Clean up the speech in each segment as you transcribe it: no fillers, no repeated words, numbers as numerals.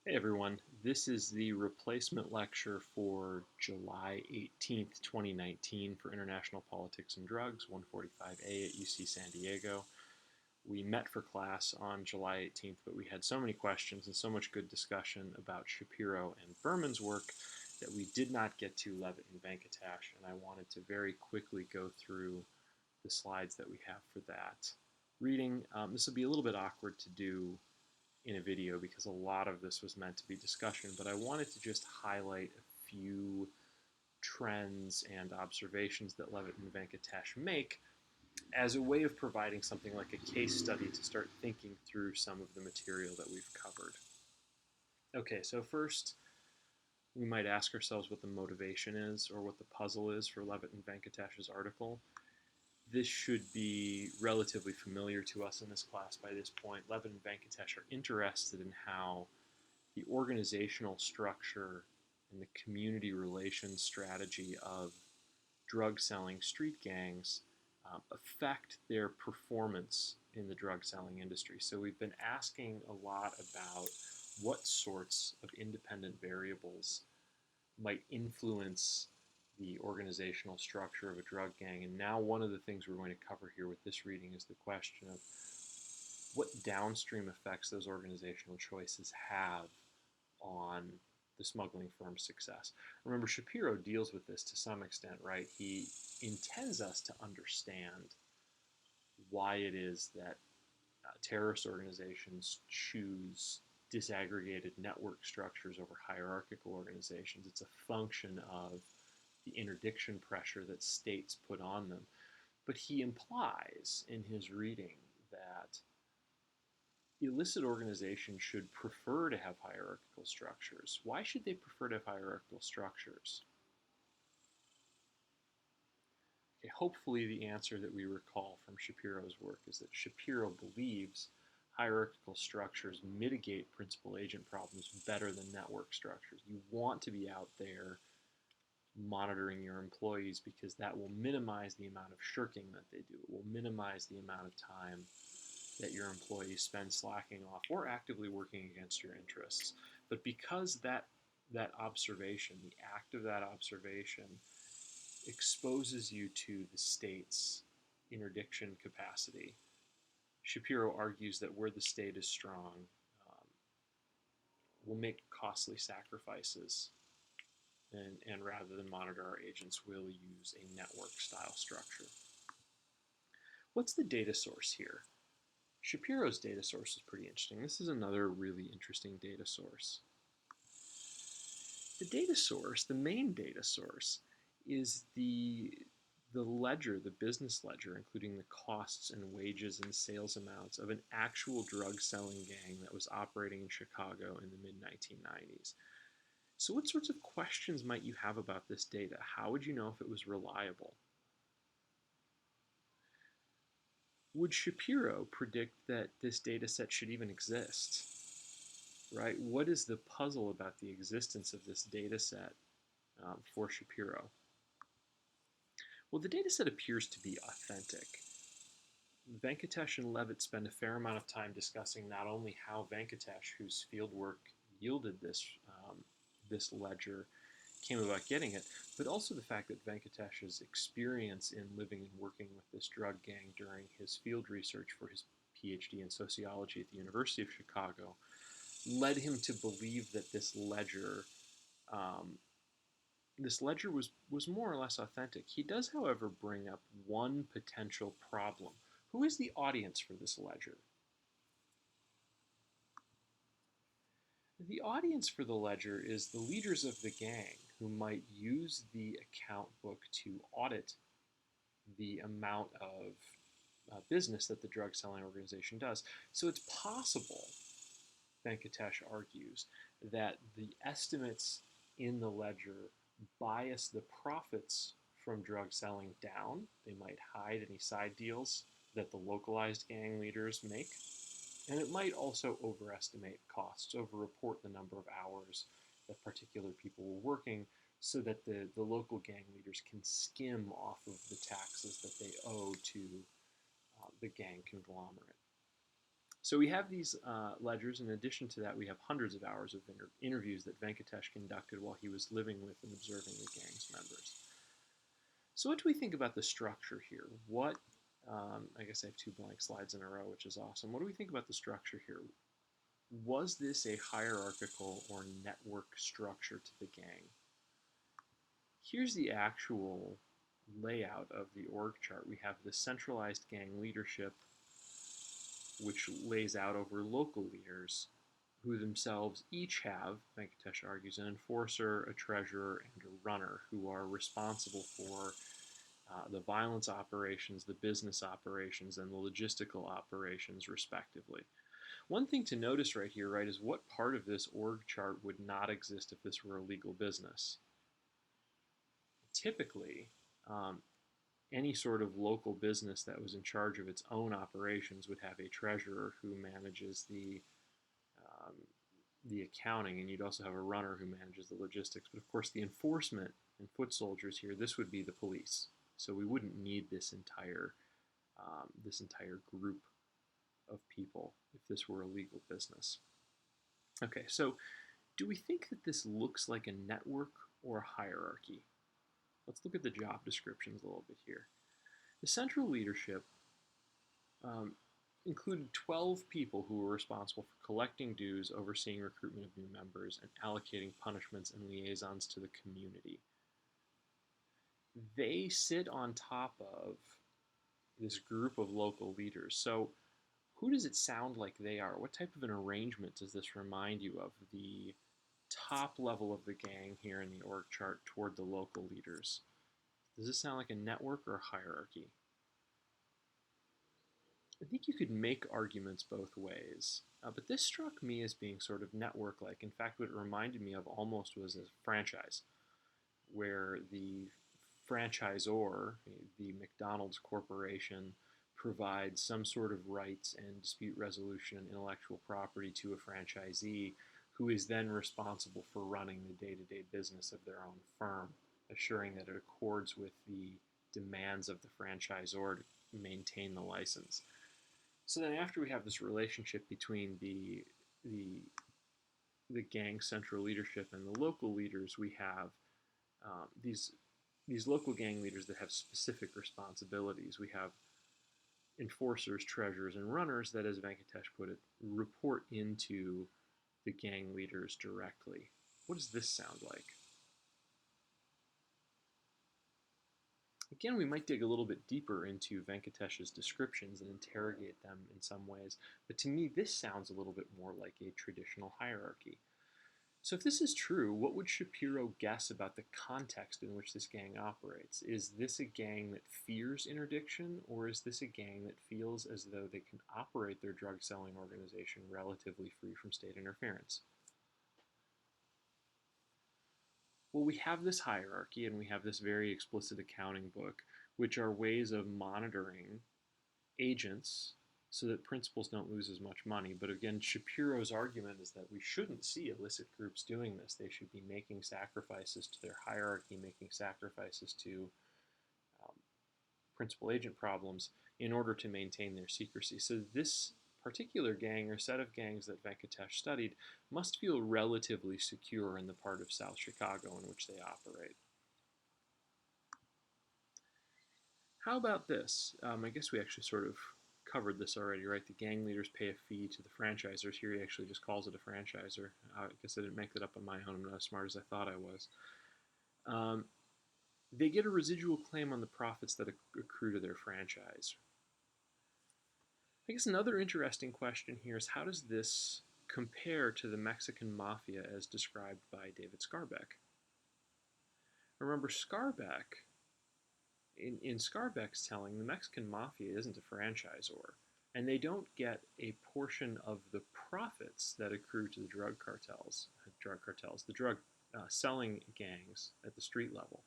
Hey everyone, this is the replacement lecture for July 18th, 2019 for International Politics and Drugs, 145A at UC San Diego. We met for class on July 18th, but we had so many questions and so much good discussion about Shapiro and Berman's work that we did not get to Levitt and Venkatesh, and I wanted to very quickly go through the slides that we have for that reading. This will be a little bit awkward to do in a video because a lot of this was meant to be discussion, but I wanted to just highlight a few trends and observations that Levitt and Venkatesh make as a way of providing something like a case study to start thinking through some of the material that we've covered. Okay, so first, we might ask ourselves what the motivation is or what the puzzle is for Levitt and Venkatesh's article. This should be relatively familiar to us in this class by this point. Levitt and Venkatesh are interested in how the organizational structure and the community relations strategy of drug selling street gangs affect their performance in the drug selling industry. So we've been asking a lot about what sorts of independent variables might influence the organizational structure of a drug gang. And now one of the things we're going to cover here with this reading is the question of what downstream effects those organizational choices have on the smuggling firm's success. Remember, Shapiro deals with this to some extent, right? He intends us to understand why it is that terrorist organizations choose disaggregated network structures over hierarchical organizations. It's a function of the interdiction pressure that states put on them. But he implies in his reading that illicit organizations should prefer to have hierarchical structures. Why should they prefer to have hierarchical structures? Okay, hopefully the answer that we recall from Shapiro's work is that Shapiro believes hierarchical structures mitigate principal agent problems better than network structures. You want to be out there monitoring your employees because that will minimize the amount of shirking that they do. It will minimize the amount of time that your employees spend slacking off or actively working against your interests. But because that observation, the act of that observation, exposes you to the state's interdiction capacity, Shapiro argues that where the state is strong, um, we'll make costly sacrifices, and rather than monitor our agents, we'll use a network style structure. What's the data source here? Shapiro's data source is pretty interesting. This is another really interesting data source. The data source, the main data source, is the ledger, the business ledger, including the costs and wages and sales amounts of an actual drug selling gang that was operating in Chicago in the mid-1990s. So what sorts of questions might you have about this data? How would you know if it was reliable? Would Shapiro predict that this data set should even exist? Right? What is the puzzle about the existence of this data set for Shapiro? Well, the data set appears to be authentic. Venkatesh and Levitt spend a fair amount of time discussing not only how Venkatesh, whose fieldwork yielded this ledger, came about getting it, but also the fact that Venkatesh's experience in living and working with this drug gang during his field research for his PhD in sociology at the University of Chicago led him to believe that um, this ledger was more or less authentic. He does, however, bring up one potential problem. Who is the audience for this ledger? The audience for the ledger is the leaders of the gang who might use the account book to audit the amount of business that the drug selling organization does. So it's possible, Venkatesh argues, that the estimates in the ledger bias the profits from drug selling down. They might hide any side deals that the localized gang leaders make. And it might also overestimate costs, overreport the number of hours that particular people were working so that the local gang leaders can skim off of the taxes that they owe to the gang conglomerate. So we have these ledgers. In addition to that, we have hundreds of hours of interviews that Venkatesh conducted while he was living with and observing the gang's members. So what do we think about the structure here? I guess I have 2 blank slides in a row, which is awesome. What do we think about the structure here? Was this a hierarchical or network structure to the gang? Here's the actual layout of the org chart. We have the centralized gang leadership, which lays out over local leaders who themselves each have, Venkatesh argues, an enforcer, a treasurer, and a runner who are responsible for the violence operations, the business operations, and the logistical operations, respectively. One thing to notice right here, right, is what part of this org chart would not exist if this were a legal business. Typically, any sort of local business that was in charge of its own operations would have a treasurer who manages the accounting, and you'd also have a runner who manages the logistics. But of course, the enforcement and foot soldiers here, this would be the police. So we wouldn't need this entire group of people if this were a legal business. Okay, so do we think that this looks like a network or a hierarchy? Let's look at the job descriptions a little bit here. The central leadership included 12 people who were responsible for collecting dues, overseeing recruitment of new members, and allocating punishments and liaisons to the community. They sit on top of this group of local leaders. So who does it sound like they are? What type of an arrangement does this remind you of? The top level of the gang here in the org chart toward the local leaders. Does this sound like a network or a hierarchy? I think you could make arguments both ways, but this struck me as being sort of network-like. In fact, what it reminded me of almost was a franchise, where the franchisor, the McDonald's Corporation, provides some sort of rights and dispute resolution and intellectual property to a franchisee who is then responsible for running the day-to-day business of their own firm, assuring that it accords with the demands of the franchisor to maintain the license. So then after we have this relationship between the gang central leadership and the local leaders, we have these local gang leaders that have specific responsibilities. We have enforcers, treasurers, and runners that, as Venkatesh put it, report into the gang leaders directly. What does this sound like? Again, we might dig a little bit deeper into Venkatesh's descriptions and interrogate them in some ways, but to me this sounds a little bit more like a traditional hierarchy. So if this is true, what would Shapiro guess about the context in which this gang operates? Is this a gang that fears interdiction, or is this a gang that feels as though they can operate their drug-selling organization relatively free from state interference? Well, we have this hierarchy, and we have this very explicit accounting book, which are ways of monitoring agents so that principals don't lose as much money. But again, Shapiro's argument is that we shouldn't see illicit groups doing this. They should be making sacrifices to their hierarchy, making sacrifices to principal-agent problems in order to maintain their secrecy. So this particular gang or set of gangs that Venkatesh studied must feel relatively secure in the part of South Chicago in which they operate. How about this? I guess we actually sort of covered this already, right? The gang leaders pay a fee to the franchisors. Here he actually just calls it a franchisor. I guess I didn't make that up on my own. I'm not as smart as I thought I was. They get a residual claim on the profits that accrue to their franchise. I guess another interesting question here is, how does this compare to the Mexican mafia as described by David Scarbeck? Remember, Scarbeck, in Scarbeck's telling, the Mexican mafia isn't a franchisor, and they don't get a portion of the profits that accrue to the drug cartels, the drug selling gangs at the street level.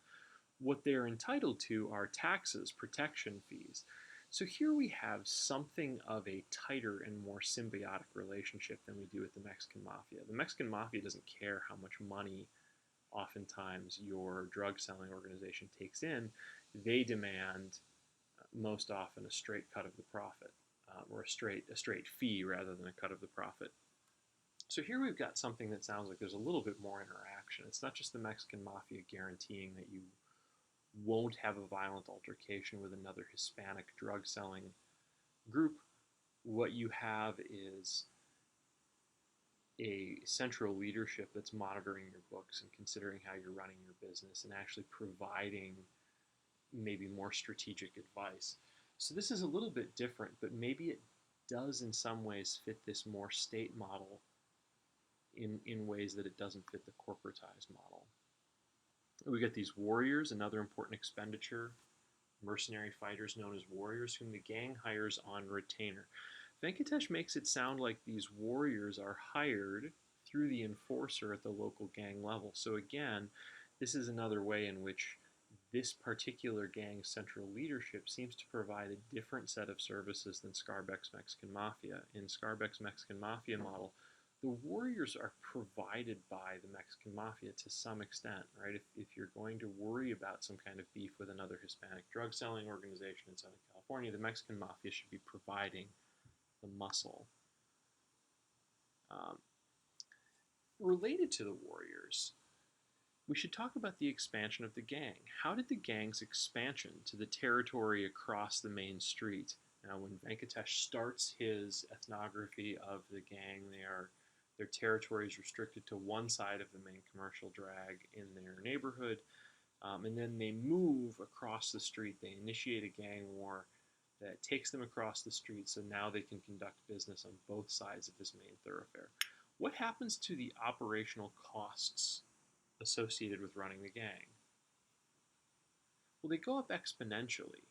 What they're entitled to are taxes, protection fees. So here we have something of a tighter and more symbiotic relationship than we do with the Mexican mafia. The Mexican mafia doesn't care how much money oftentimes your drug selling organization takes in. They demand most often a straight cut of the profit. or a straight fee rather than a cut of the profit. So here we've got something that sounds like there's a little bit more interaction. It's not just the Mexican Mafia guaranteeing that you won't have a violent altercation with another Hispanic drug-selling group. What you have is a central leadership that's monitoring your books and considering how you're running your business and actually providing maybe more strategic advice. So this is a little bit different, but maybe it does in some ways fit this more state model in ways that it doesn't fit the corporatized model. We get these warriors, another important expenditure, mercenary fighters known as warriors, whom the gang hires on retainer. Venkatesh makes it sound like these warriors are hired through the enforcer at the local gang level. So again, this is another way in which this particular gang's central leadership seems to provide a different set of services than Scarbeck's Mexican Mafia. In Scarbeck's Mexican Mafia model, the warriors are provided by the Mexican Mafia to some extent, right? If you're going to worry about some kind of beef with another Hispanic drug-selling organization in Southern California, the Mexican Mafia should be providing the muscle. Related to the warriors, we should talk about the expansion of the gang. How did the gang's expansion to the territory across the main street? Now, when Venkatesh starts his ethnography of the gang, their territory is restricted to one side of the main commercial drag in their neighborhood, and then they move across the street. They initiate a gang war that takes them across the street, so now they can conduct business on both sides of this main thoroughfare. What happens to the operational costs associated with running the gang? Well, they go up exponentially,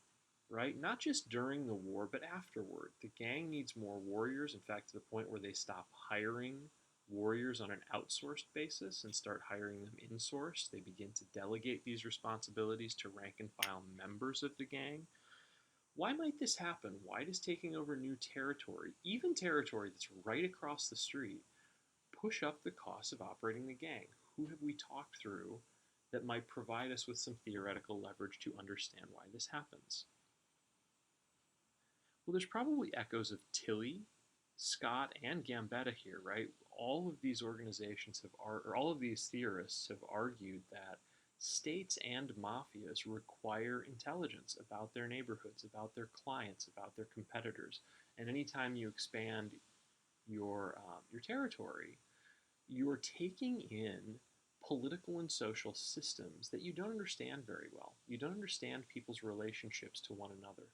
right? Not just during the war, but afterward. The gang needs more warriors, in fact, to the point where they stop hiring warriors on an outsourced basis and start hiring them in-source. They begin to delegate these responsibilities to rank-and-file members of the gang. Why might this happen? Why does taking over new territory, even territory that's right across the street, push up the cost of operating the gang? Who have we talked through that might provide us with some theoretical leverage to understand why this happens? Well, there's probably echoes of Tilly, Scott, and Gambetta here, right? All of these organizations or all of these theorists have argued that states and mafias require intelligence about their neighborhoods, about their clients, about their competitors. And anytime you expand your territory, you're taking in political and social systems that you don't understand very well. You don't understand people's relationships to one another.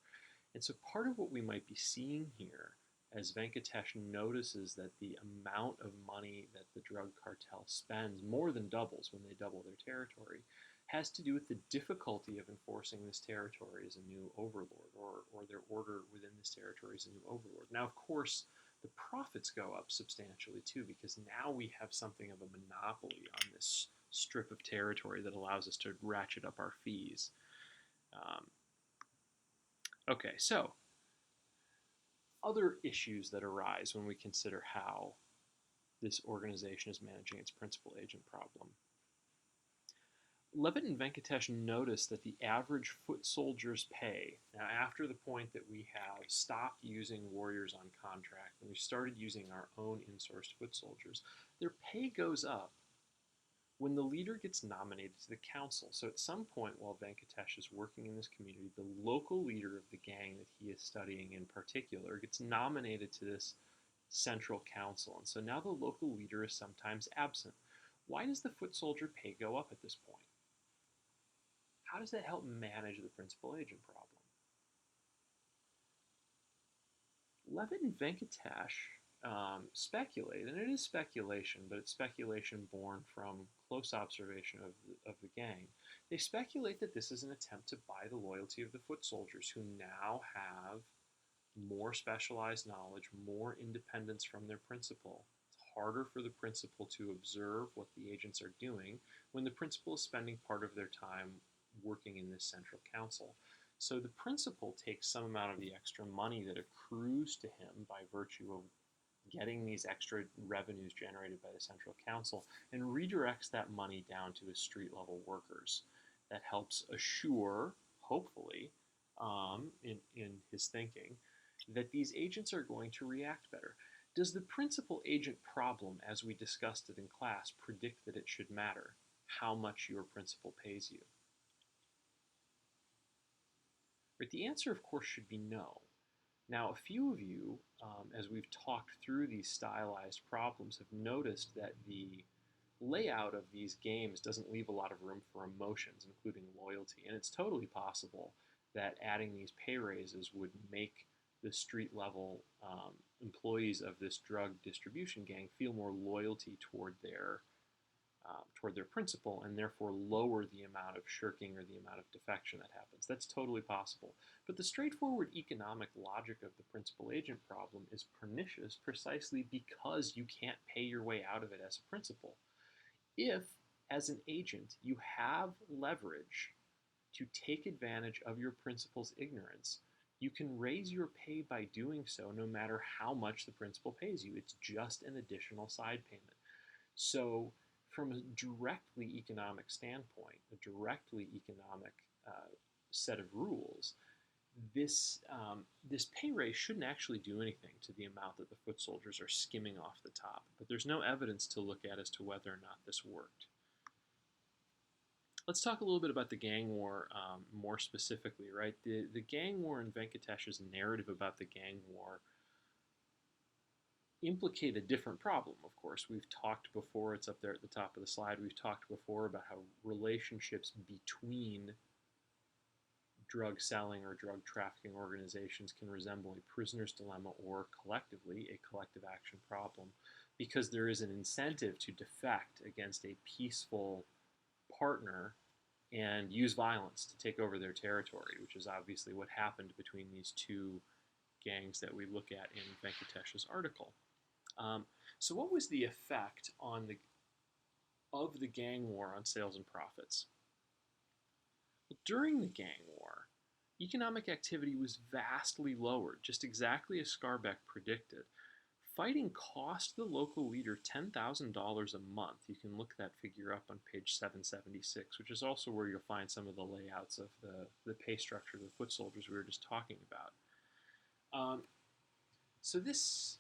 And so part of what we might be seeing here, as Venkatesh notices that the amount of money that the drug cartel spends more than doubles when they double their territory, has to do with the difficulty of enforcing this territory as a new overlord, or their order within this territory as a new overlord. Now, of course, the profits go up substantially too, because now we have something of a monopoly on this strip of territory that allows us to ratchet up our fees. Okay, so other issues that arise when we consider how this organization is managing its principal agent problem. Levitt and Venkatesh noticed that the average foot soldier's pay, now after the point that we have stopped using warriors on contract and we started using our own in-sourced foot soldiers, their pay goes up when the leader gets nominated to the council. So at some point while Venkatesh is working in this community, the local leader of the gang that he is studying in particular gets nominated to this central council. And so now the local leader is sometimes absent. Why does the foot soldier pay go up at this point? How does that help manage the principal agent problem? Levitt and Venkatesh speculate, and it is speculation, but it's speculation born from close observation of the gang. They speculate that this is an attempt to buy the loyalty of the foot soldiers, who now have more specialized knowledge, more independence from their principal. It's harder for the principal to observe what the agents are doing when the principal is spending part of their time working in this central council. So the principal takes some amount of the extra money that accrues to him by virtue of getting these extra revenues generated by the central council and redirects that money down to his street level workers. That helps assure, hopefully, in his thinking, that these agents are going to react better. Does the principal agent problem, as we discussed it in class, predict that it should matter how much your principal pays you? But the answer, of course, should be no. Now, a few of you, as we've talked through these stylized problems, have noticed that the layout of these games doesn't leave a lot of room for emotions, including loyalty. And it's totally possible that adding these pay raises would make the street level employees of this drug distribution gang feel more loyalty toward their principal, and therefore lower the amount of shirking or the amount of defection that happens. That's totally possible. But the straightforward economic logic of the principal agent problem is pernicious precisely because you can't pay your way out of it as a principal. If, as an agent, you have leverage to take advantage of your principal's ignorance, you can raise your pay by doing so no matter how much the principal pays you. It's just an additional side payment. So from a directly economic standpoint, a directly economic set of rules, this pay raise shouldn't actually do anything to the amount that the foot soldiers are skimming off the top. But there's no evidence to look at as to whether or not this worked. Let's talk a little bit about the gang war more specifically, right? The gang war and Venkatesh's narrative about the gang war implicate a different problem, of course. We've talked before, it's up there at the top of the slide, we've talked before about how relationships between drug selling or drug trafficking organizations can resemble a prisoner's dilemma or collectively a collective action problem because there is an incentive to defect against a peaceful partner and use violence to take over their territory, which is obviously what happened between these two gangs that we look at in Venkatesh's article. So what was the effect of the gang war on sales and profits? Well, during the gang war, economic activity was vastly lowered, just exactly as Skarbek predicted. Fighting cost the local leader $10,000 a month. You can look that figure up on page 776, which is also where you'll find some of the layouts of the pay structure of the foot soldiers we were just talking about. So this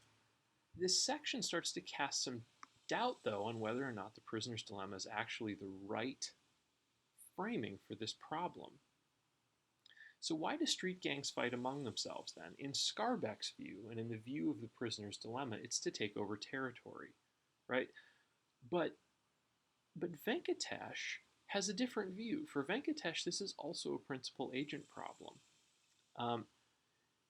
section starts to cast some doubt, though, on whether or not the prisoner's dilemma is actually the right framing for this problem. So why do street gangs fight among themselves then? In Skarbek's view, and in the view of the prisoner's dilemma, it's to take over territory, right? But Venkatesh has a different view. For Venkatesh, this is also a principal agent problem.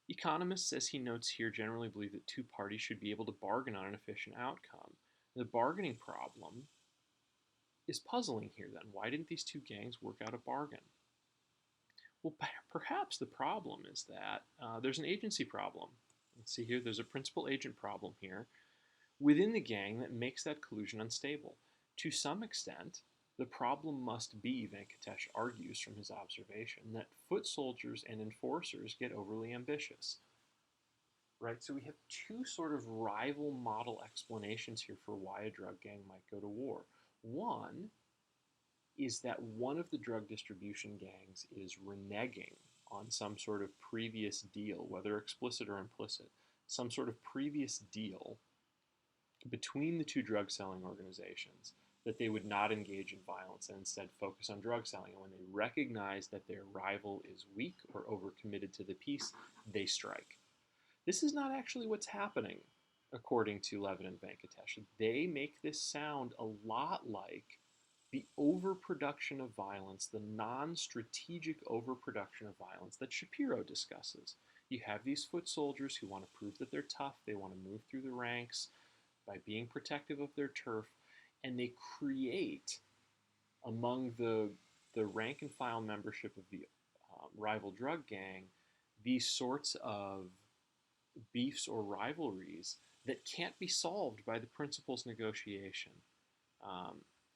Economists, as he notes here, generally believe that two parties should be able to bargain on an efficient outcome. The bargaining problem is puzzling here then. Why didn't these two gangs work out a bargain? Well, perhaps the problem is that there's an agency problem. Let's see here, there's a principal agent problem here within the gang that makes that collusion unstable. To some extent, the problem must be, Venkatesh argues from his observation, that foot soldiers and enforcers get overly ambitious. Right, so we have two sort of rival model explanations here for why a drug gang might go to war. One is that one of the drug distribution gangs is reneging on some sort of previous deal, whether explicit or implicit, some sort of previous deal between the two drug selling organizations that they would not engage in violence and instead focus on drug selling. And when they recognize that their rival is weak or overcommitted to the peace, they strike. This is not actually what's happening, according to Levin and Venkatesh. They make this sound a lot like the overproduction of violence, the non-strategic overproduction of violence that Shapiro discusses. You have these foot soldiers who want to prove that they're tough, they want to move through the ranks by being protective of their turf, and they create among the rank and file membership of the rival drug gang these sorts of beefs or rivalries that can't be solved by the principal's negotiation.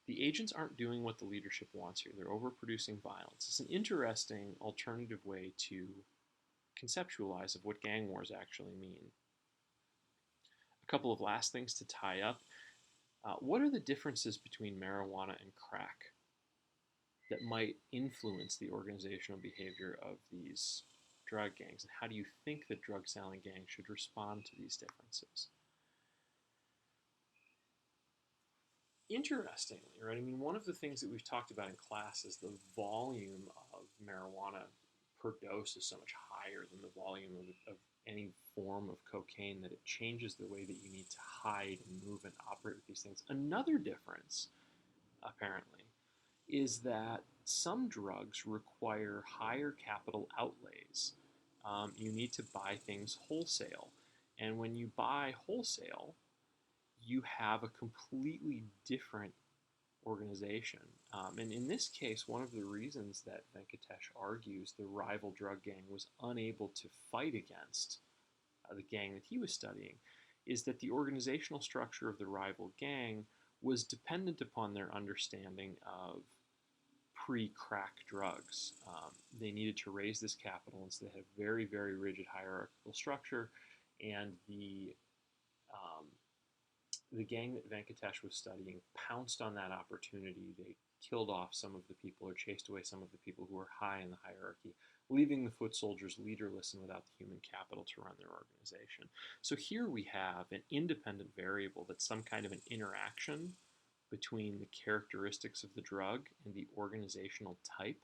The agents aren't doing what the leadership wants here. They're overproducing violence. It's an interesting alternative way to conceptualize of what gang wars actually mean. A couple of last things to tie up. What are the differences between marijuana and crack that might influence the organizational behavior of these drug gangs, and how do you think that drug selling gangs should respond to these differences? Interestingly, right, I mean, one of the things that we've talked about in class is the volume of marijuana per dose is so much higher than the volume of any form of cocaine that it changes the way that you need to hide and move and operate with these things. Another difference, apparently, is that some drugs require higher capital outlays. You need to buy things wholesale. And when you buy wholesale, you have a completely different organization. And in this case, one of the reasons that Venkatesh argues the rival drug gang was unable to fight against the gang that he was studying is that the organizational structure of the rival gang was dependent upon their understanding of pre-crack drugs. They needed to raise this capital, and so they had a very, very rigid hierarchical structure, and the gang that Venkatesh was studying pounced on that opportunity. They killed off some of the people or chased away some of the people who were high in the hierarchy, leaving the foot soldiers leaderless and without the human capital to run their organization. So here we have an independent variable that's some kind of an interaction between the characteristics of the drug and the organizational type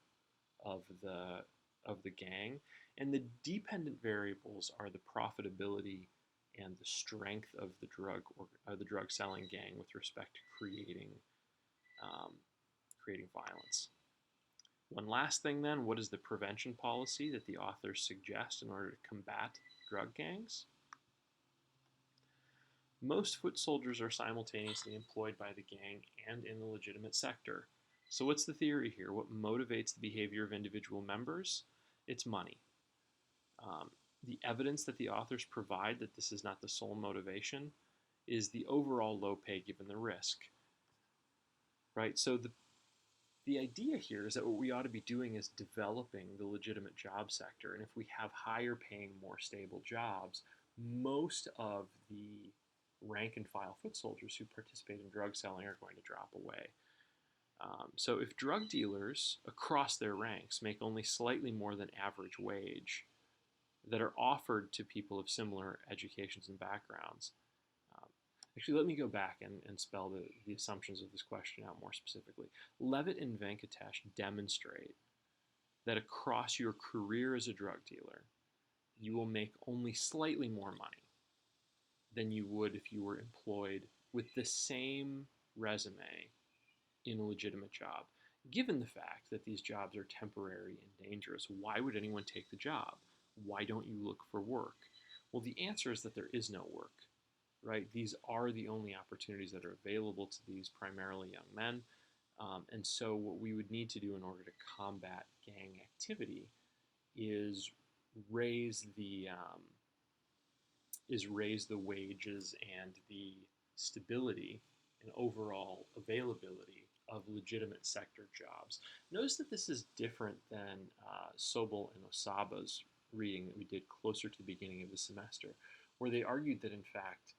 of the gang, and the dependent variables are the profitability and the strength of the drug selling gang with respect to creating violence. One last thing then, what is the prevention policy that the authors suggest in order to combat drug gangs? Most foot soldiers are simultaneously employed by the gang and in the legitimate sector. So what's the theory here? What motivates the behavior of individual members? It's money. The evidence that the authors provide that this is not the sole motivation is the overall low pay given the risk. Right? So the idea here is that what we ought to be doing is developing the legitimate job sector. And if we have higher paying, more stable jobs, most of the rank and file foot soldiers who participate in drug selling are going to drop away. So if drug dealers across their ranks make only slightly more than average wage that are offered to people of similar educations and backgrounds, actually, let me go back and spell the assumptions of this question out more specifically. Levitt and Venkatesh demonstrate that across your career as a drug dealer, you will make only slightly more money than you would if you were employed with the same resume in a legitimate job. Given the fact that these jobs are temporary and dangerous, why would anyone take the job? Why don't you look for work? Well, the answer is that there is no work, right? These are the only opportunities that are available to these primarily young men. And so what we would need to do in order to combat gang activity is raise the wages and the stability and overall availability of legitimate sector jobs. Notice that this is different than Sobel and Osaba's reading that we did closer to the beginning of the semester, where they argued that in fact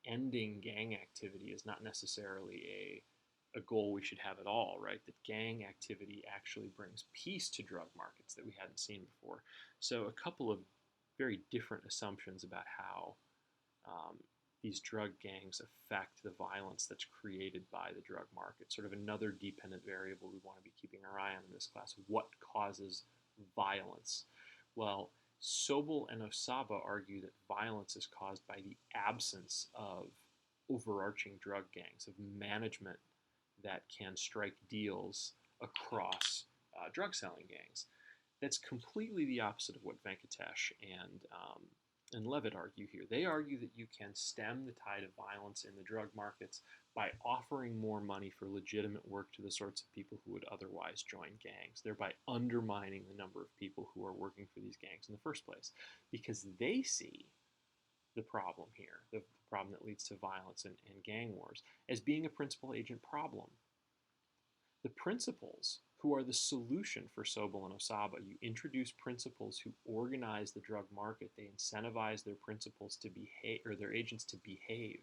ending gang activity is not necessarily a goal we should have at all, right? That gang activity actually brings peace to drug markets that we hadn't seen before. So a couple of very different assumptions about how these drug gangs affect the violence that's created by the drug market. Sort of another dependent variable we want to be keeping our eye on in this class. What causes violence? Well, Sobel and Osaba argue that violence is caused by the absence of overarching drug gangs, of management that can strike deals across drug selling gangs. That's completely the opposite of what Venkatesh and Levitt argue here. They argue that you can stem the tide of violence in the drug markets by offering more money for legitimate work to the sorts of people who would otherwise join gangs, thereby undermining the number of people who are working for these gangs in the first place, because they see the problem here, the problem that leads to violence and gang wars, as being a principal agent problem. The principals who are the solution for Sobel and Osaba, you introduce principals who organize the drug market. They incentivize their principals to behave, or their agents to behave.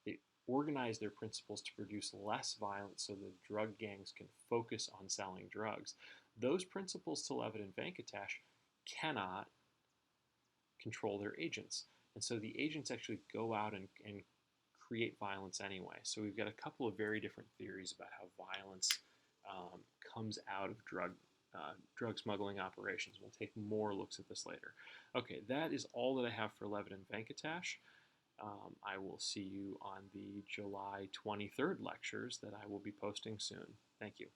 They organize their principals to produce less violence so the drug gangs can focus on selling drugs. Those principles to Levitt and Venkatesh cannot control their agents. And so the agents actually go out and create violence anyway. So we've got a couple of very different theories about how violence comes out of drug smuggling operations. We'll take more looks at this later. Okay, that is all that I have for Levitt and Venkatesh. I will see you on the July 23rd lectures that I will be posting soon. Thank you.